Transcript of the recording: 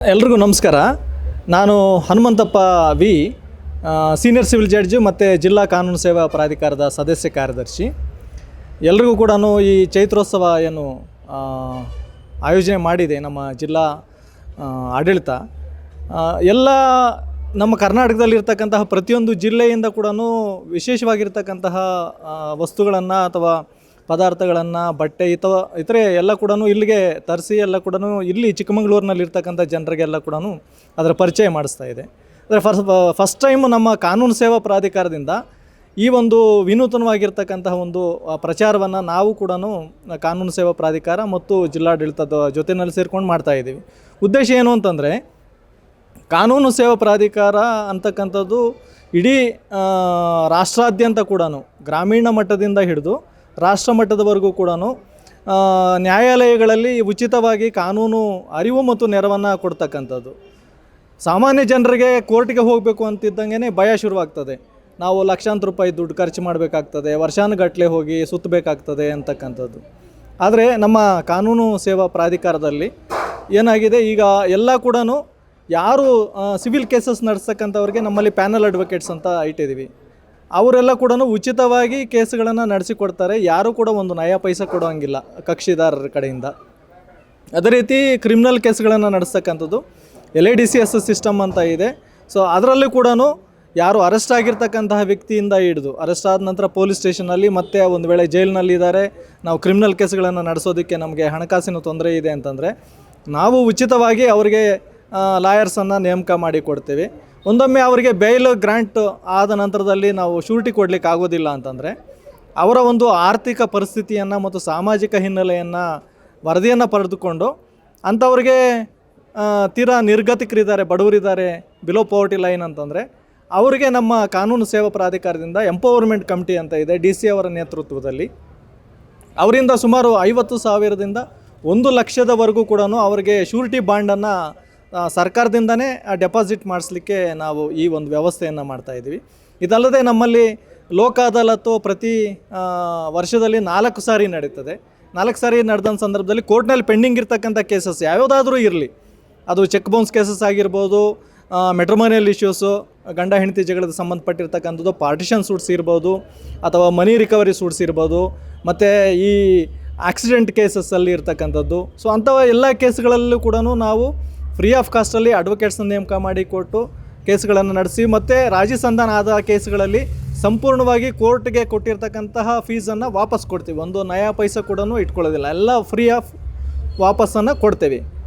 ಎಲ್ರಿಗೂ ನಮಸ್ಕಾರ. ನಾನು Hanumanthappa V, senior civil judge ಮತ್ತು ಜಿಲ್ಲಾ ಕಾನೂನು ಸೇವಾ ಪ್ರಾಧಿಕಾರದ ಸದಸ್ಯ ಕಾರ್ಯದರ್ಶಿ. ಎಲ್ರಿಗೂ ಕೂಡ ಈ ಚೈತ್ರೋತ್ಸವ ಏನು ಆಯೋಜನೆ ಮಾಡಿದೆ ನಮ್ಮ ಜಿಲ್ಲಾ ಆಡಳಿತ, ಎಲ್ಲ ನಮ್ಮ ಕರ್ನಾಟಕದಲ್ಲಿರ್ತಕ್ಕಂತಹ ಪ್ರತಿಯೊಂದು ಜಿಲ್ಲೆಯಿಂದ ಕೂಡ ವಿಶೇಷವಾಗಿರ್ತಕ್ಕಂತಹ ವಸ್ತುಗಳನ್ನು ಅಥವಾ ಪದಾರ್ಥಗಳನ್ನು, ಬಟ್ಟೆ ಇತರೆ ಎಲ್ಲ ಕೂಡ ಇಲ್ಲಿಗೆ ತರಿಸಿ ಎಲ್ಲ ಕೂಡ ಇಲ್ಲಿ ಚಿಕ್ಕಮಗಳೂರಿನಲ್ಲಿರ್ತಕ್ಕಂಥ ಜನರಿಗೆಲ್ಲ ಕೂಡ ಅದರ ಪರಿಚಯ ಮಾಡಿಸ್ತಾ ಇದೆ. ಅಂದರೆ ಫಸ್ಟ್ ಟೈಮ್ ನಮ್ಮ ಕಾನೂನು ಸೇವಾ ಪ್ರಾಧಿಕಾರದಿಂದ ಈ ಒಂದು ವಿನೂತನವಾಗಿರ್ತಕ್ಕಂತಹ ಒಂದು ಪ್ರಚಾರವನ್ನು ನಾವು ಕೂಡ ಕಾನೂನು ಸೇವಾ ಪ್ರಾಧಿಕಾರ ಮತ್ತು ಜಿಲ್ಲಾಡಳಿತದ ಜೊತೆಯಲ್ಲಿ ಸೇರ್ಕೊಂಡು ಮಾಡ್ತಾಯಿದ್ದೀವಿ. ಉದ್ದೇಶ ಏನು ಅಂತಂದರೆ, ಕಾನೂನು ಸೇವಾ ಪ್ರಾಧಿಕಾರ ಅಂತಕ್ಕಂಥದ್ದು ಇಡೀ ರಾಷ್ಟ್ರಾದ್ಯಂತ ಕೂಡ ಗ್ರಾಮೀಣ ಮಟ್ಟದಿಂದ ಹಿಡಿದು ರಾಷ್ಟ್ರ ಮಟ್ಟದವರೆಗೂ ಕೂಡ ನ್ಯಾಯಾಲಯಗಳಲ್ಲಿ ಉಚಿತವಾಗಿ ಕಾನೂನು ಅರಿವು ಮತ್ತು ನೆರವನ್ನು ಕೊಡ್ತಕ್ಕಂಥದ್ದು. ಸಾಮಾನ್ಯ ಜನರಿಗೆ ಕೋರ್ಟಿಗೆ ಹೋಗಬೇಕು ಅಂತಿದ್ದಂಗೆ ಭಯ ಶುರುವಾಗ್ತದೆ. ನಾವು ಲಕ್ಷಾಂತರ ರೂಪಾಯಿ ದುಡ್ಡು ಖರ್ಚು ಮಾಡಬೇಕಾಗ್ತದೆ, ವರ್ಷಾನುಗಟ್ಟಲೆ ಹೋಗಿ ಸುತ್ತಬೇಕಾಗ್ತದೆ ಅಂತಕ್ಕಂಥದ್ದು. ಆದರೆ ನಮ್ಮ ಕಾನೂನು ಸೇವಾ ಪ್ರಾಧಿಕಾರದಲ್ಲಿ ಏನಾಗಿದೆ, ಈಗ ಎಲ್ಲ ಕೂಡ ಯಾರು ಸಿವಿಲ್ ಕೇಸಸ್ ನಡೆಸ್ತಕ್ಕಂಥವ್ರಿಗೆ ನಮ್ಮಲ್ಲಿ ಪ್ಯಾನಲ್ ಅಡ್ವೊಕೇಟ್ಸ್ ಅಂತ ಇಟ್ಟಿದ್ದೀವಿ. ಅವರೆಲ್ಲ ಕೂಡ ಉಚಿತವಾಗಿ ಕೇಸುಗಳನ್ನು ನಡೆಸಿಕೊಡ್ತಾರೆ. ಯಾರೂ ಕೂಡ ಒಂದು ನಯ ಪೈಸೆ ಕೊಡೋಂಗಿಲ್ಲ ಕಕ್ಷಿದಾರರ ಕಡೆಯಿಂದ. ಅದೇ ರೀತಿ ಕ್ರಿಮಿನಲ್ ಕೇಸ್ಗಳನ್ನು ನಡೆಸ್ತಕ್ಕಂಥದ್ದು LIDCS ಸಿಸ್ಟಮ್ ಅಂತ ಇದೆ. ಸೊ ಅದರಲ್ಲೂ ಕೂಡ ಯಾರು ಅರೆಸ್ಟ್ ಆಗಿರ್ತಕ್ಕಂತಹ ವ್ಯಕ್ತಿಯಿಂದ ಹಿಡಿದು ಅರೆಸ್ಟ್ ಆದ ನಂತರ ಪೊಲೀಸ್ ಸ್ಟೇಷನಲ್ಲಿ ಮತ್ತೆ ಒಂದು ವೇಳೆ ಜೈಲಿನಲ್ಲಿದ್ದಾರೆ, ನಾವು ಕ್ರಿಮಿನಲ್ ಕೇಸ್ಗಳನ್ನು ನಡೆಸೋದಕ್ಕೆ ನಮಗೆ ಹಣಕಾಸಿನ ತೊಂದರೆ ಇದೆ ಅಂತಂದರೆ ನಾವು ಉಚಿತವಾಗಿ ಅವರಿಗೆ ಲಾಯರ್ಸನ್ನು ನೇಮಕ ಮಾಡಿ ಕೊಡ್ತೇವೆ. ಒಂದೊಮ್ಮೆ ಅವರಿಗೆ ಬೇಲ್ ಗ್ರಾಂಟ್ ಆದ ನಂತರದಲ್ಲಿ ನಾವು ಶೂರಿಟಿ ಕೊಡಲಿಕ್ಕೆ ಆಗೋದಿಲ್ಲ ಅಂತಂದರೆ ಅವರ ಒಂದು ಆರ್ಥಿಕ ಪರಿಸ್ಥಿತಿಯನ್ನು ಮತ್ತು ಸಾಮಾಜಿಕ ಹಿನ್ನೆಲೆಯನ್ನು ವರದಿಯನ್ನು ಪಡೆದುಕೊಂಡು ಅಂಥವ್ರಿಗೆ ತೀರಾ ನಿರ್ಗತಿಕರಿದ್ದಾರೆ, ಬಡವರಿದ್ದಾರೆ, ಬಿಲೋ ಪವರ್ಟಿ ಲೈನ್ ಅಂತಂದರೆ ಅವರಿಗೆ ನಮ್ಮ ಕಾನೂನು ಸೇವಾ ಪ್ರಾಧಿಕಾರದಿಂದ ಎಂಪವರ್ಮೆಂಟ್ ಕಮಿಟಿ ಅಂತ ಇದೆ, DC ಅವರ ನೇತೃತ್ವದಲ್ಲಿ. ಅವರಿಂದ ಸುಮಾರು 50,000ದಿಂದ 1,00,000ದವರೆಗೂ ಕೂಡ ಅವರಿಗೆ ಶೂರಿಟಿ ಬಾಂಡನ್ನು ಸರ್ಕಾರದಿಂದನೇ ಡೆಪಾಸಿಟ್ ಮಾಡಿಸ್ಲಿಕ್ಕೆ ನಾವು ಈ ಒಂದು ವ್ಯವಸ್ಥೆಯನ್ನು ಮಾಡ್ತಾಯಿದ್ವಿ. ಇದಲ್ಲದೆ ನಮ್ಮಲ್ಲಿ ಲೋಕ ಅದಾಲತ್ತು ಪ್ರತಿ ವರ್ಷದಲ್ಲಿ 4 ಸಾರಿ ನಡೀತದೆ. 4 ಸಾರಿ ನಡೆದ ಸಂದರ್ಭದಲ್ಲಿ ಕೋರ್ಟ್ನಲ್ಲಿ ಪೆಂಡಿಂಗ್ ಇರ್ತಕ್ಕಂಥ ಕೇಸಸ್ ಯಾವುದಾದ್ರೂ ಇರಲಿ, ಅದು ಚೆಕ್ ಬೌನ್ಸ್ ಕೇಸಸ್ ಆಗಿರ್ಬೋದು, ಮೆಟ್ರೋಮೋನಿಯಲ್ ಇಶ್ಯೂಸು, ಗಂಡ ಹೆಂಡತಿ ಜಗಳದ ಸಂಬಂಧಪಟ್ಟಿರ್ತಕ್ಕಂಥದ್ದು, ಪಾರ್ಟಿಷನ್ ಸೂಟ್ಸ್ ಇರ್ಬೋದು, ಅಥವಾ ಮನಿ ರಿಕವರಿ ಸೂಟ್ಸ್ ಇರ್ಬೋದು, ಮತ್ತು ಈ ಆಕ್ಸಿಡೆಂಟ್ ಕೇಸಸ್ಸಲ್ಲಿ ಇರ್ತಕ್ಕಂಥದ್ದು. ಸೊ ಅಂಥವ ಎಲ್ಲ ಕೇಸ್ಗಳಲ್ಲೂ ಕೂಡ ನಾವು ಫ್ರೀ ಆಫ್ ಕಾಸ್ಟಲ್ಲಿ ಅಡ್ವೊಕೇಟ್ಸ್ನ ನೇಮಕ ಮಾಡಿ ಕೊಟ್ಟು ಕೇಸ್ಗಳನ್ನು ನಡೆಸಿ, ಮತ್ತು ರಾಜಿ ಸಂಧಾನ ಆದ ಕೇಸ್ಗಳಲ್ಲಿ ಸಂಪೂರ್ಣವಾಗಿ ಕೋರ್ಟ್ಗೆ ಕೊಟ್ಟಿರ್ತಕ್ಕಂತಹ ಫೀಸನ್ನು ವಾಪಸ್ ಕೊಡ್ತೀವಿ. ಒಂದು ನಯಾ ಪೈಸೆ ಕೂಡ ಇಟ್ಕೊಳ್ಳೋದಿಲ್ಲ, ಎಲ್ಲ ಫ್ರೀ ಆಫ್ ವಾಪಸ್ಸನ್ನು ಕೊಡ್ತೇವೆ.